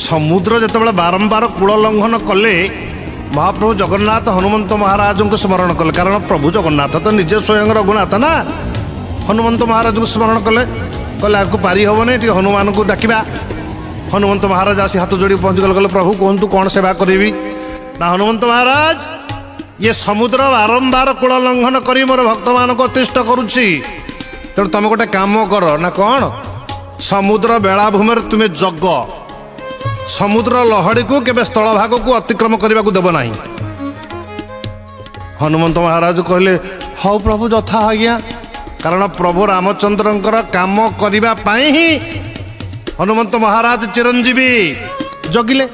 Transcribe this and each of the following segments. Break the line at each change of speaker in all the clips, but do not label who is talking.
समुद्र जिते बारंबार कूल लंघन कले महाप्रभु जगन्नाथ हनुमंत महाराज को स्मरण कले कारण प्रभु जगन्नाथ तो निजे स्वयं रघुनाथ ना हनुमंत महाराज को स्मरण कले कहले आपको पारी हेनी टे हनुमान को डाकिबा हनुमंत महाराज आसी हाथ जोड़ी पहुँचगले कहले प्रभु कहतु कौन सेवा करी ना हनुमंत महाराज ये समुद्र बारंबार कूल लंघन कर मोर भक्त मान को अतिष्ठ करुच्ची तेणु तुम गोटे काम कर ना कौन समुद्र बेलाभूमि तुम्हें जग समुद्र लहड़ी को केवल स्थल भाग को अतिक्रम करने को देव ना हनुमंत महाराज कहले हौ प्रभु यथा आज्ञा कारण प्रभु रामचंद्रंकर काम करने ही हनुमंत महाराज चिरंजीवी जगिले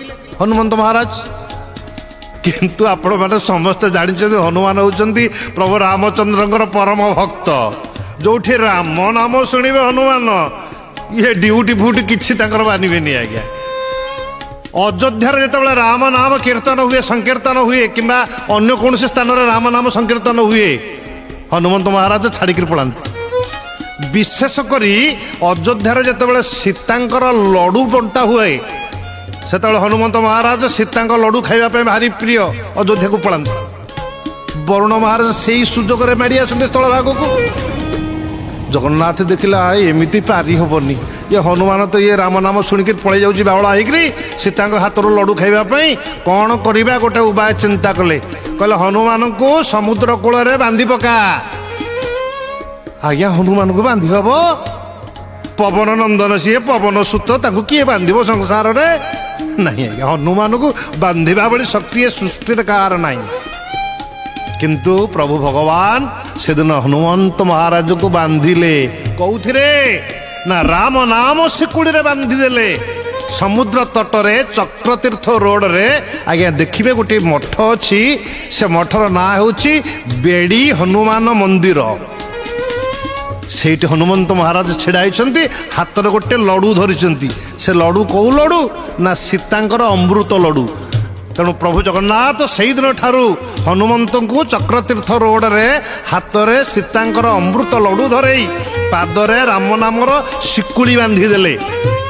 हनुमंत महाराज किंतु आपण मैंने समस्ते जानते हनुमान होती प्रभु रामचंद्रंकर परम भक्त जो राम नाम शुणे हनुमान ये ड्यूटी फुटी किसी मानवे आज्ञा अयोध्यार जो राम नाम कीर्तन हुए संकीर्तन हुए कि अन्य कौन स्थान में राम नाम संकीर्तन हुए हनुमंत महाराज छाड़ी पड़ाती विशेषकर अयोध्यार जो सीतांकर लडू बंटा हुए से हनुमंत महाराज सीता लडू खावाई भारी प्रिय अयोध्या को पड़ाती वरुण महाराज से सुजोग माड़ी आसते स्थल भाग को जगन्नाथ देखला एमती पारी हेनी ये हनुमान तो ये राम नाम शुणिक पलि जाऊँगी बावला होकर सीता हाथ लडू खावाई कौन करवा गोटे उपाय चिंता कले कहले हनुमान को समुद्र कूल बांधि पका आज्ञा हनुमान को बांधि हम पवन नंदन सी पवन सुत किए बांध संसार में नहीं आज्ञा हनुमान को बांधा बड़ी शक्ति सृष्टि कार ना किंतु प्रभु भगवान से दिन हनुमंत महाराज को बांधिले कौथिरे ना राम नाम शिकुड़ी बांधिदेले समुद्र तटरे चक्रतीर्थ रोड रे आज्ञा देखिए गोटे मठ अच्छी से मठर ना हूँ बेड़ी हनुमान मंदिर से हनुमंत महाराज छिड़ा होती हाथ में गोटे लडू धरी से लडू कौ लडू ना सीतांकर अमृत लडू तेणु प्रभु जगन्नाथ से दिन ठारू हनुमंत को चक्रतीर्थ रोड रे हाथ में सीतांकर अमृत लडू धरे पादरे राम नामर शिकुड़ी बांधिदेले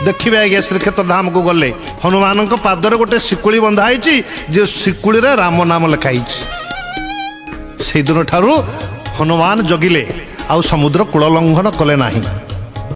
देखिए आज्ञा श्रीक्षेत्र धाम को गले हनुमान पादरे गोटे शिकुड़ी बंधाई जे शिकुड़ी रे राम नाम लिखाई से दिन ठारू हनुमान जगिले आउ समुद्र कूल लंघन कले नाही।